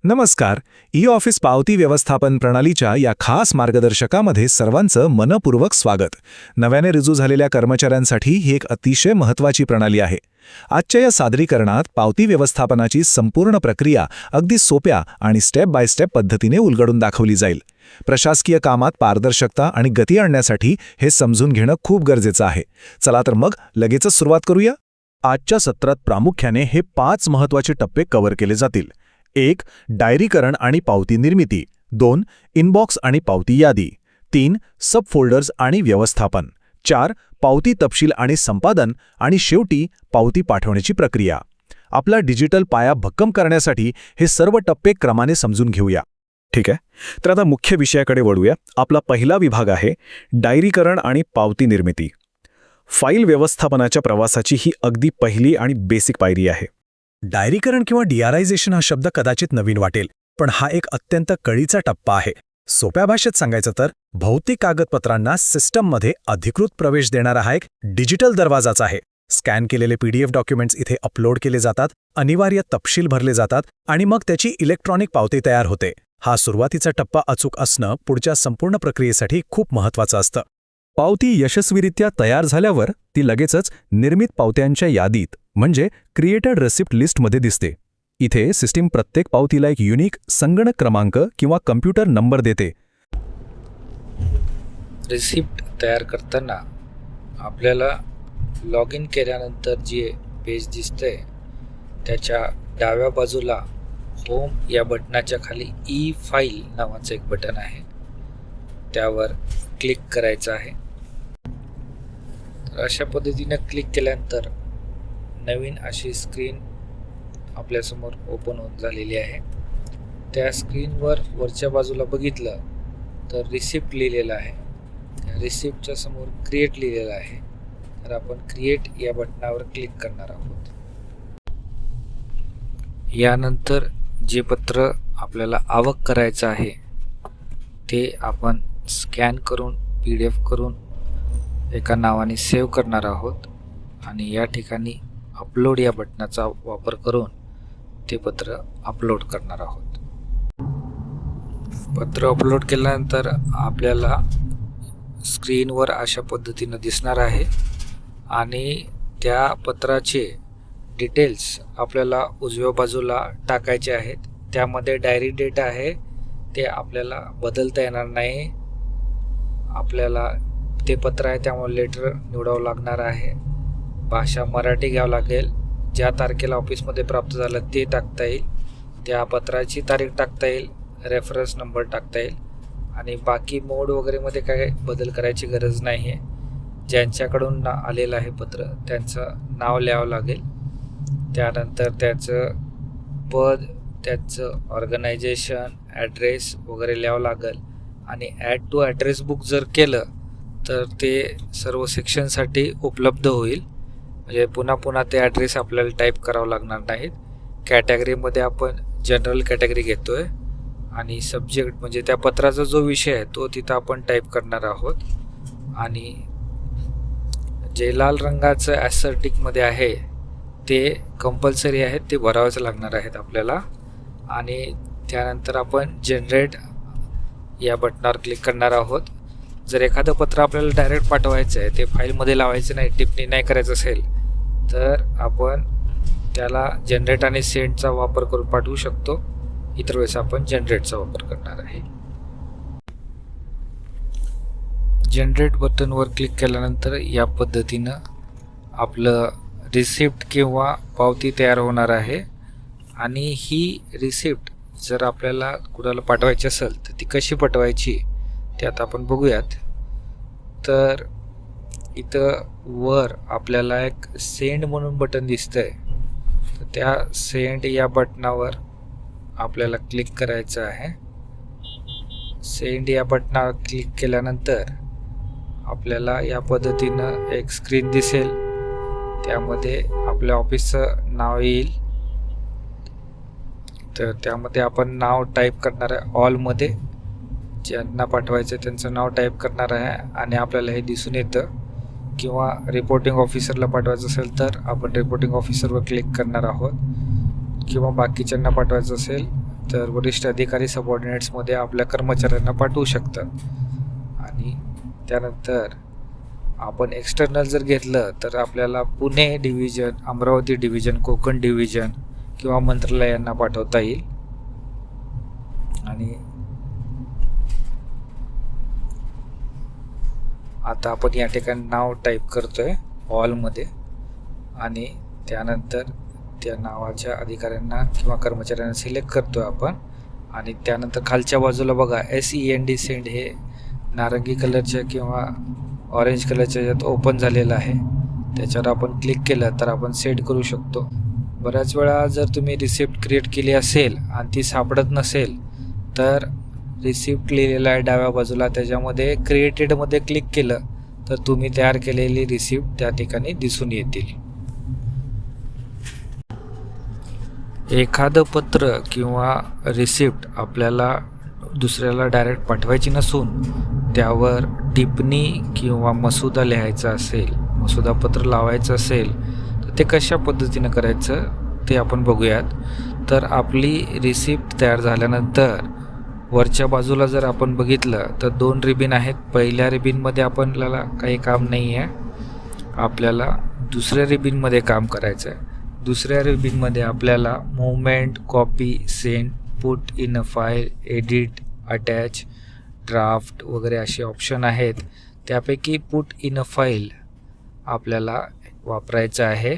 नमस्कार. ई-ऑफिस पावती व्यवस्थापन प्रणालीच्या या खास मार्गदर्शकामध्ये सर्वांचं मनपूर्वक स्वागत. नव्याने रुजू झालेल्या कर्मचाऱ्यांसाठी ही एक अतिशय महत्त्वाची प्रणाली आहे. आजच्या या सादरीकरणात पावती व्यवस्थापनाची संपूर्ण प्रक्रिया अगदी सोप्या आणि स्टेप बाय स्टेप पद्धतीने उलगडून दाखवली जाईल. प्रशासकीय कामात पारदर्शकता आणि गती आणण्यासाठी हे समजून घेणं खूप गरजेचं आहे. चला तर मग लगेचच सुरुवात करूया. आजच्या सत्रात प्रामुख्याने हे 5 महत्त्वाचे टप्पे कव्हर केले जातील. 1. डायरीकरण आणि पावती निर्मिती. 2. इनबॉक्स आणि पावती यादी. 3. सब फोल्डर्स आणि व्यवस्थापन. 4. पावती तपशील आणि संपादन. आणि शेवटी पावती पाठवण्याची प्रक्रिया. आपला डिजिटल पाया भक्कम करण्यासाठी हे सर्व टप्पे क्रमाने समजून घेऊया. ठीक आहे, तर आता मुख्य विषयाकडे वळूया. आपला पहिला विभाग आहे डायरीकरण आणि पावती निर्मिती. फाईल व्यवस्थापनाच्या प्रवासाची ही अगदी पहिली आणि बेसिक पायरी आहे. डायरीकरण किंवा डिआरायझेशन हा शब्द कदाचित नवीन वाटेल, पण हा एक अत्यंत कळीचा टप्पा आहे. सोप्या भाषेत सांगायचं तर भौतिक कागदपत्रांना सिस्टममध्ये अधिकृत प्रवेश देणारा हा एक डिजिटल दरवाजाच आहे. स्कॅन केलेले PDF डॉक्युमेंट्स इथे अपलोड केले जातात, अनिवार्य तपशील भरले जातात आणि मग त्याची इलेक्ट्रॉनिक पावती तयार होते. हा सुरुवातीचा टप्पा अचूक असणं पुढच्या संपूर्ण प्रक्रियेसाठी खूप महत्त्वाचं असतं. पावती यशस्वीरित्या तयार झाल्यावर ती लगेचच निर्मित पावत्यांच्या यादीत म्हणजे क्रिएटेड रेसिप्ट लिस्टमध्ये दिसते. इथे सिस्टीम प्रत्येक पावतीला एक युनिक संगणक क्रमांक किंवा कम्प्युटर नंबर देते. रिसिप्ट तयार करताना आपल्याला लॉग इन केल्यानंतर जे पेज दिसतंय त्याच्या डाव्या बाजूला होम या बटनाच्या खाली ई फाईल नावाचं एक बटन आहे. त्यावर क्लिक करायचं आहे. तर अशा पद्धतीने क्लिक केल्यानंतर नवीन अशी स्क्रीन आपल्यासमोर ओपन होत झालेली आहे. त्या स्क्रीनवर वरच्या बाजूला बघितलं तर रिसिप्ट लिहिलेलं आहे. त्या रिसिप्टच्या समोर क्रिएट लिहिलेलं आहे. तर आपण क्रिएट या बटनावर क्लिक करणार आहोत. यानंतर जे पत्र आपल्याला आवक करायचं आहे ते आपण स्कॅन करून PDF करून एका नावाने सेव्ह करणार आहोत आणि या ठिकाणी अपलोड या बटनाचा वापर करून ते पत्र अपलोड करणार आहोत. पत्र अपलोड केल्यानंतर आपल्याला स्क्रीनवर अशा पद्धतीनं दिसणार आहे आणि त्या पत्राचे डिटेल्स आपल्याला उजव्या बाजूला टाकायचे आहेत. त्यामध्ये डायरी डेट आहे, ते आपल्याला बदलता येणार नाही. आपल्याला ते पत्र आहे त्यामुळे लेटर निवडावं लागणार आहे. भाषा मराठी घ्यावं लागेल. ज्या तारखेला ऑफिसमध्ये प्राप्त झालं ते टाकता येईल. त्या पत्राची तारीख टाकता येईल. रेफरन्स नंबर टाकता येईल आणि बाकी मोड वगैरेमध्ये काय बदल करायची गरज नाही आहे. ज्यांच्याकडून आलेलं आहे पत्र त्यांचं नाव लिहावं लागेल. त्यानंतर त्याचं पद, त्याचं ऑर्गनायझेशन, ॲड्रेस वगैरे लिहावं लागेल आणि ॲड टू ॲड्रेस बुक जर केलं तर ते सर्व सेक्शनसाठी उपलब्ध होईल. म्हणजे पुन्हा पुन्हा ते ॲड्रेस आपल्याला टाईप करावं लागणार नाहीत. कॅटेगरीमध्ये आपण जनरल कॅटेगरी घेतो आहे आणि सब्जेक्ट म्हणजे त्या पत्राचा जो विषय आहे तो तिथं आपण टाईप करणार आहोत. आणि जे लाल रंगाचं ॲसर्टिकमध्ये आहे ते कंपल्सरी आहेत, ते भरावंच लागणार आहेत आपल्याला. आणि त्यानंतर आपण जनरेट या बटनावर क्लिक करणार आहोत. जर एखादं पत्र आपल्याला डायरेक्ट पाठवायचं आहे, ते फाईलमध्ये लावायचं नाही, टिप्पणी नाही करायचं असेल तर आपण त्याला जनरेट आणि सेंडचा वापर करून पाठवू शकतो. इतर वेळेस आपण जनरेटचा वापर करणार आहे. जनरेट बटनवर क्लिक केल्यानंतर या पद्धतीनं आपलं रिसिप्ट किंवा पावती तयार होणार आहे. आणि ही रिसिप्ट जर आपल्याला कुणाला पाठवायची असेल तर ती कशी पाठवायची ते आता आपण बघूयात. तर इथं वर आपल्याला एक सेंड म्हणून बटन दिसतंय. तर त्या सेंड या बटनावर आपल्याला क्लिक करायचं आहे. सेंड या बटनावर क्लिक केल्यानंतर आपल्याला या पद्धतीनं एक स्क्रीन दिसेल. त्यामध्ये आपल्या ऑफिसचं नाव येईल. तर त्यामध्ये आपण नाव टाईप करणार आहे. ऑलमध्ये ज्यांना पाठवायचं त्यांचं नाव टाईप करणार आहे आणि आपल्याला हे दिसून येतं. किंवा रिपोर्टिंग ऑफिसरला पाठवायचं असेल तर आपण रिपोर्टिंग ऑफिसरवर क्लिक करणार आहोत. किंवा बाकीच्यांना पाठवायचं असेल तर वरिष्ठ अधिकारी सबऑर्डिनेट्समध्ये आपल्या कर्मचाऱ्यांना पाठवू शकतात. आणि त्यानंतर आपण एक्सटर्नल जर घेतलं तर आपल्याला Pune division, Amravati division, Konkan division किंवा मंत्रालयांना पाठवता येईल. आणि आता आपण या ठिकाणी नाव टाईप करतोय हॉलमध्ये आणि त्यानंतर त्या नावाच्या अधिकाऱ्यांना किंवा कर्मचाऱ्यांना सिलेक्ट करतोय आपण. आणि त्यानंतर खालच्या बाजूला बघा SEND सेंड हे नारंगी कलरच्या किंवा ऑरेंज कलरच्या यात ओपन झालेलं आहे. त्याच्यावर आपण क्लिक केलं तर आपण सेंड करू शकतो. बऱ्याच वेळा जर तुम्ही रिसिप्ट क्रिएट केली असेल आणि ती सापडत नसेल तर रिसिप्ट लिहिलेला आहे डाव्या बाजूला, त्याच्यामध्ये क्रिएटेडमध्ये क्लिक केलं तर तुम्ही तयार केलेली रिसिप्ट त्या ठिकाणी दिसून येतील. एखादं पत्र किंवा रिसिप्ट आपल्याला दुसऱ्याला डायरेक्ट पाठवायची नसून त्यावर टिप्पणी किंवा मसुदा लिहायचा असेल, मसुदा पत्र लावायचं असेल तर ते कशा पद्धतीनं करायचं ते आपण बघूयात. तर आपली रिसिप्ट तयार झाल्यानंतर वरच्या बाजूला जर आपण बघितलं तर 2 रिबीन आहेत. पहिल्या रिबीनमध्ये आपल्याला काही काम नाही आहे, आपल्याला दुसऱ्या रिबीनमध्ये काम करायचं आहे. दुसऱ्या रिबीनमध्ये आपल्याला movement, copy, send, put in a file, edit, attach, draft वगैरे असे ऑप्शन आहेत. त्यापैकी पुट इन अ फाईल आपल्याला वापरायचं आहे.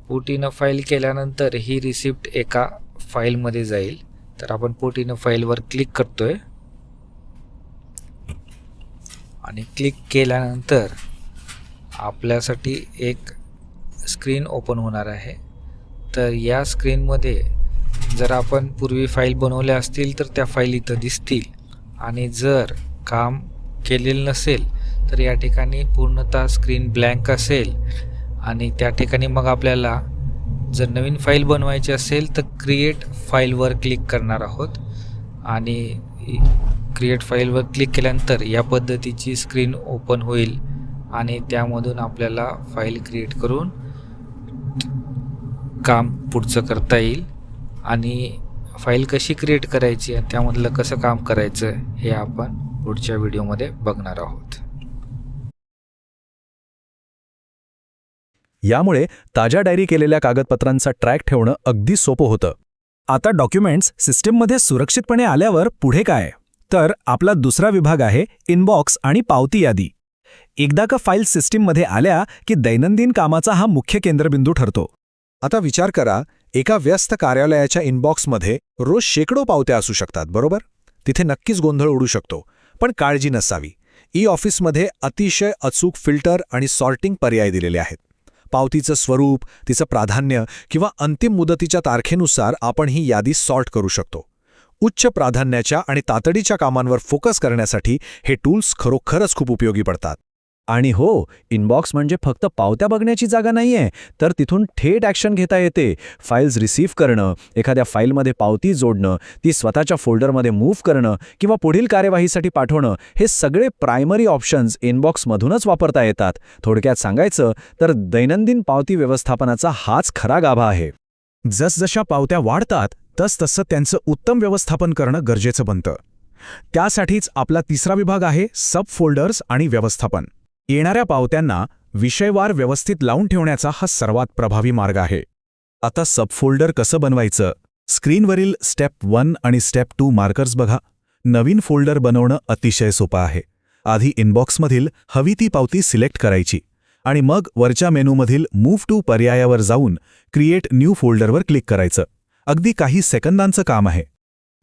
पुट इन अ फाईल केल्यानंतर ही रिसिप्ट एका फाईलमध्ये जाईल. तर आपण पुट इन अ फाईलवर क्लिक करतोय आणि क्लिक केल्यानंतर आपल्यासाठी एक स्क्रीन ओपन होणार आहे. तर या स्क्रीनमध्ये जर आपण पूर्वी फाईल बनवल्या असतील तर त्या फाईल इथं दिसतील आणि जर काम केलेलं नसेल तर या ठिकाणी पूर्णतः स्क्रीन ब्लँक असेल. आणि त्या ठिकाणी मग आपल्याला जर नवीन फाईल बनवायची असेल तर क्रिएट फाईलवर क्लिक करणार आहोत. आणि क्रिएट फाईलवर क्लिक केल्यानंतर या पद्धतीची स्क्रीन ओपन होईल आणि त्यामधून आपल्याला फाईल क्रिएट करून काम पुढचं करता येईल. आणि फाईल कशी क्रिएट करायची आणि त्यामधलं कसं काम करायचं हे आपण पुढच्या व्हिडिओमध्ये बघणार आहोत. यामुळे ताज्या डायरी केलेल्या कागदपत्रांचा ट्रॅक ठेवणं अगदी सोपं होतं. आता डॉक्युमेंट्स सिस्टीममध्ये सुरक्षितपणे आल्यावर पुढे काय? तर आपला दुसरा विभाग आहे इनबॉक्स आणि पावती यादी. एकदा का फाईल सिस्टीममध्ये आल्या की दैनंदिन कामाचा हा मुख्य केंद्रबिंदू ठरतो. आता विचार करा, एका व्यस्त कार्यालयाच्या इनबॉक्समध्ये रोज शेकडो पावत्या असू शकतात, बरोबर? तिथे नक्कीच गोंधळ उडू शकतो. पण काळजी नसावी. ई-ऑफिसमध्ये अतिशय अचूक फिल्टर आणि सॉर्टिंग पर्याय दिलेले आहेत. पावतीचं स्वरूप, तिचं प्राधान्य किंवा अंतिम मुदतीच्या तारखेनुसार आपण ही यादी सॉर्ट करू शकतो. उच्च प्राधान्याच्या आणि तातडीच्या कामांवर फोकस करण्यासाठी हे टूल्स खरोखरच खूप उपयोगी पडतात. आणि हो, इनबॉक्स म्हणजे फक्त पावत्या बघण्याची जागा नाहीये, तर तिथून थेट ॲक्शन घेता येते. फाईल्स रिसीव्ह करणं, एखाद्या फाईलमध्ये पावती जोडणं, ती स्वतःच्या फोल्डरमध्ये मूव्ह करणं किंवा पुढील कार्यवाहीसाठी पाठवणं, हे सगळे प्रायमरी ऑप्शन्स इनबॉक्समधूनच वापरता येतात. थोडक्यात सांगायचं तर दैनंदिन पावती व्यवस्थापनाचा हाच खरा गाभा आहे. जसजशा पावत्या वाढतात तसतसं त्यांचं उत्तम व्यवस्थापन करणं गरजेचं बनतं. त्यासाठीच आपला तिसरा विभाग आहे सब फोल्डर्स आणि व्यवस्थापन. येणाऱ्या पावत्यांना विषयवार व्यवस्थित लावून ठेवण्याचा हा सर्वात प्रभावी मार्ग आहे. आता सबफोल्डर कसं बनवायचं? स्क्रीनवरील स्टेप 1 आणि स्टेप 2 मार्कर्स बघा. नवीन फोल्डर बनवणं अतिशय सोपं आहे. आधी इनबॉक्समधील हवी ती पावती सिलेक्ट करायची आणि मग वरच्या मेनूमधील मूव्ह टू पर्यायावर जाऊन क्रिएट न्यू फोल्डरवर क्लिक करायचं. अगदी काही सेकंदांचं काम आहे.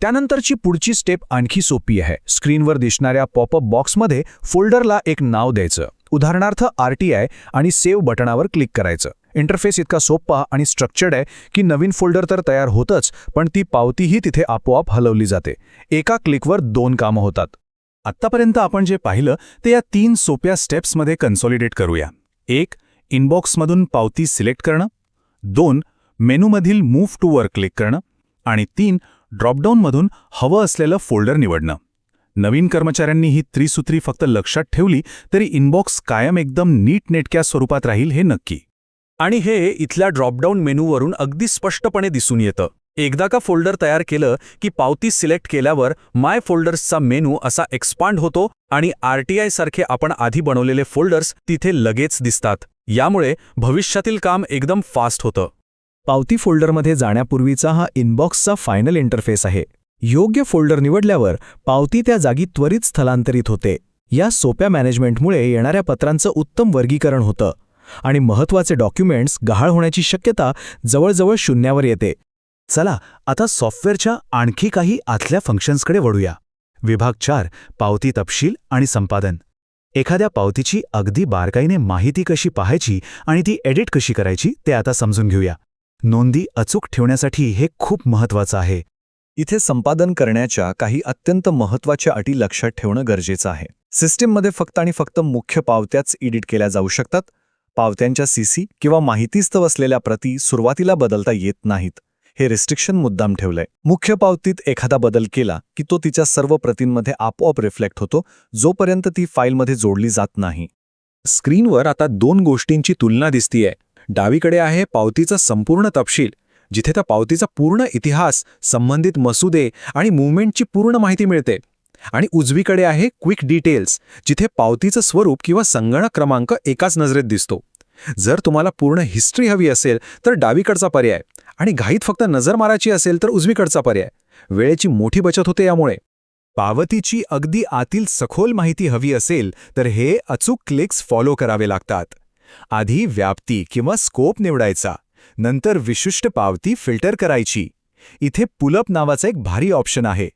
त्यानंतरची पुढची स्टेप आणखी सोपी आहे. स्क्रीनवर दिसणाऱ्या पॉपअप बॉक्समध्ये फोल्डरला एक नाव द्यायचं. उदाहरणार्थ RTI आणि सेव्ह बटणावर क्लिक करायचं. इंटरफेस इतका सोपा आणि स्ट्रक्चर्ड आहे की नवीन फोल्डर तर तयार होतच, पण ती पावतीही तिथे आपोआप हलवली जाते. एका क्लिकवर 2 कामं होतात. आत्तापर्यंत आपण जे पाहिलं ते या 3 सोप्या स्टेप्समध्ये कन्सॉलिडेट करूया. 1. इनबॉक्समधून पावती सिलेक्ट करणं. 2. मेनूमधील मूव्ह टूवर क्लिक करणं. आणि 3. ड्रॉपडाऊनमधून हवं असलेलं फोल्डर निवडणं. नवीन कर्मचाऱ्यांनी ही त्रिसूत्री फक्त लक्षात ठेवली तरी इनबॉक्स कायम एकदम नीटनेटक्या स्वरूपात राहील हे नक्की. आणि हे इथल्या ड्रॉपडाऊन मेनूवरून अगदी स्पष्टपणे दिसून येतं. एकदा का फोल्डर तयार केलं की पावती सिलेक्ट केल्यावर माय फोल्डर्सचा मेनू असा एक्सपांड होतो आणि RTI सारखे आपण आधी बनवलेले फोल्डर्स तिथे लगेच दिसतात. यामुळे भविष्यातील काम एकदम फास्ट होतं. पावती फोल्डरमध्ये जाण्यापूर्वीचा हा इनबॉक्सचा फायनल इंटरफेस आहे. योग्य फोल्डर निवडल्यावर पावती त्या जागी त्वरित स्थलांतरित होते. या सोप्या मॅनेजमेंटमुळे येणाऱ्या पत्रांचं उत्तम वर्गीकरण होतं आणि महत्त्वाचे डॉक्युमेंट्स गहाळ होण्याची शक्यता जवळजवळ शून्यावर येते. चला आता सॉफ्टवेअरच्या आणखी काही आतल्या फंक्शन्सकडे वळूया. विभाग 4 पावती तपशील आणि संपादन. एखाद्या पावतीची अगदी बारकाईने माहिती कशी पाहायची आणि ती एडिट कशी करायची ते आता समजून घेऊया. नोंदी अचूक ठेवण्यासाठी हे खूप महत्त्वाचं आहे. इथे संपादन करण्याच्या काही अत्यंत महत्त्वाच्या अटी लक्षात ठेवणं गरजेचं आहे. सिस्टीममध्ये फक्त आणि फक्त मुख्य पावत्याच एडिट केल्या जाऊ शकतात. पावत्यांच्या CC किंवा माहितीस्तव असलेल्या प्रती सुरुवातीला बदलता येत नाहीत. हे रिस्ट्रिक्शन मुद्दाम ठेवलंय. मुख्य पावतीत एखादा बदल केला की तो तिच्या सर्व प्रतींमध्ये आपोआप रिफ्लेक्ट होतो, जोपर्यंत ती फाईलमध्ये जोडली जात नाही. स्क्रीनवर आता 2 गोष्टींची तुलना दिसतीये. डावीकडे आहे पावतीचा संपूर्ण तपशील, जिथे त्या पावतीचा पूर्ण इतिहास, संबंधित मसुदे आणि मूव्हमेंटची पूर्ण माहिती मिळते. आणि उजवीकडे आहे क्विक डिटेल्स, जिथे पावतीचं स्वरूप किंवा संगणक क्रमांक एकाच नजरेत दिसतो. जर तुम्हाला पूर्ण हिस्ट्री हवी असेल तर डावीकडचा पर्याय, आणि घाईत फक्त नजर मारायची असेल तर उजवीकडचा पर्याय. वेळेची मोठी बचत होते यामुळे. पावतीची अगदी आतील सखोल माहिती हवी असेल तर हे अचूक क्लिक्स फॉलो करावे लागतात. आधी व्याप्ती किंवा स्कोप निवडायचा, नंतर विशिष्ट पावती फिल्टर करायची. इथे पुलअप नावाचा एक भारी ऑप्शन आहे.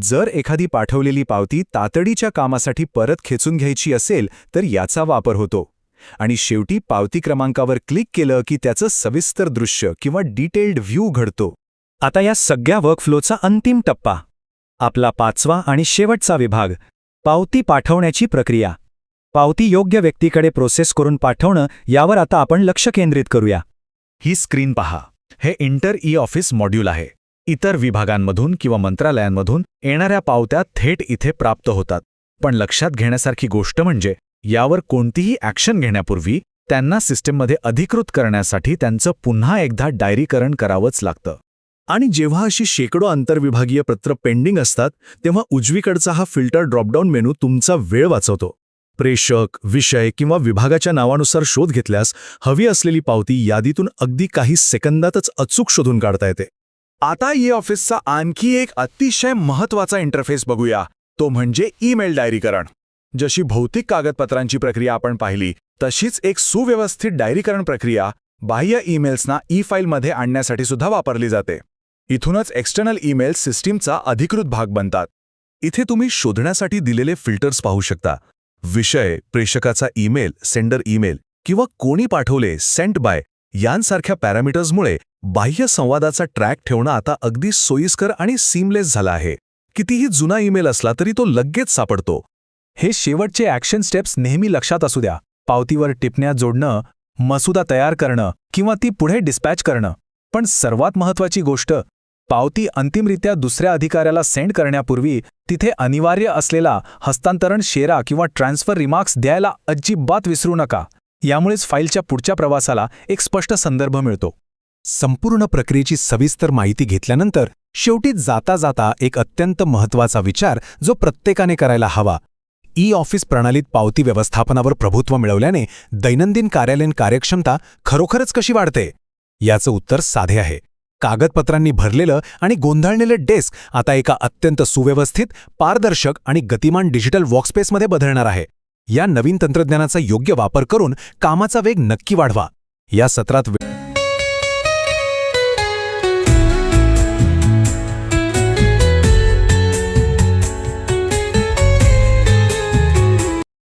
जर एखादी पाठवलेली पावती तातडीच्या कामासाठी परत खेचून घ्यायची असेल तर याचा वापर होतो. आणि शेवटी पावती क्रमांकावर क्लिक केलं की त्याचं सविस्तर दृश्य किंवा डिटेल्ड व्ह्यू घडतो. आता या सगळ्या वर्कफ्लोचा अंतिम टप्पा, आपला 5वा आणि शेवटचा विभाग, पावती पाठवण्याची प्रक्रिया. पावती योग्य व्यक्तीकडे प्रोसेस करून पाठवणं यावर आता आपण लक्ष केंद्रित करूया. ही स्क्रीन पहा. हे इंटर ई-ऑफिस मॉड्यूल आहे. इतर विभागांमधून किंवा मंत्रालयांमधून येणाऱ्या पावत्या थेट इथे प्राप्त होतात. पण लक्षात घेण्यासारखी गोष्ट म्हणजे यावर कोणतीही ॲक्शन घेण्यापूर्वी त्यांना सिस्टीममध्ये अधिकृत करण्यासाठी त्यांचं पुन्हा एकदा डायरीकरण करावंच लागतं. आणि जेव्हा अशी शेकडो आंतरविभागीय पत्र पेंडिंग असतात तेव्हा उजवीकडचा हा फिल्टर ड्रॉपडाऊन मेनू तुमचा वेळ वाचवतो. प्रेषक, विषय किंवा विभागाच्या नावानुसार शोध घेतल्यास हवी असलेली पावती यादीतून अगदी काही सेकंदातच अचूक शोधून काढता येते. आता ई-ऑफिसचा आणखी एक अतिशय महत्त्वाचा इंटरफेस बघूया, तो म्हणजे ईमेल डायरीकरण. जशी भौतिक कागदपत्रांची प्रक्रिया आपण पाहिली, तशीच एक सुव्यवस्थित डायरीकरण प्रक्रिया बाह्य ईमेल्सना ई-फाईलमध्ये आणण्यासाठी सुद्धा वापरली जाते. इथूनच एक्सटर्नल ईमेल्स सिस्टीमचा अधिकृत भाग बनतात. इथे तुम्ही शोधण्यासाठी दिलेले फिल्टर्स पाहू शकता. विषय, प्रेषकाचा ईमेल, सेंडर ईमेल किंवा कोणी पाठवले, सेंट बाय यांसारख्या पॅरामीटर्समुळे बाह्य संवादाचा ट्रॅक ठेवणं आता अगदी सोयीस्कर आणि सीमलेस झाला आहे. कितीही जुना ईमेल असला तरी तो लगेच सापडतो. हे शेवटचे ॲक्शन स्टेप्स नेहमी लक्षात असू द्या. पावतीवर टिप्पण्या जोडणं, मसुदा तयार करणं किंवा ती पुढे डिस्पॅच करणं. पण सर्वात महत्त्वाची गोष्ट, पावती अंतिमरित्या दुसऱ्या अधिकाऱ्याला सेंड करण्यापूर्वी तिथे अनिवार्य असलेला हस्तांतरण शेरा किंवा ट्रान्सफर रिमार्क्स द्यायला अजिबात विसरू नका. यामुळेच फाईलच्या पुढच्या प्रवासाला एक स्पष्ट संदर्भ मिळतो. संपूर्ण प्रक्रियेची सविस्तर माहिती घेतल्यानंतर शेवटी जाता जाता एक अत्यंत महत्त्वाचा विचार जो प्रत्येकाने करायला हवा. ई-ऑफिस प्रणालीत पावती व्यवस्थापनावर प्रभुत्व मिळवल्याने दैनंदिन कार्यालयीन कार्यक्षमता खरोखरच कशी वाढते? याचं उत्तर साधे आहे. कागदपत्रांनी भरलेलं आणि गोंधळलेलं डेस्क आता एका अत्यंत सुव्यवस्थित, पारदर्शक आणि गतिमान डिजिटल वर्कस्पेसमध्ये बदलणार आहे. या नवीन तंत्रज्ञानाचा योग्य वापर करून कामाचा वेग नक्की वाढवा. या सत्रात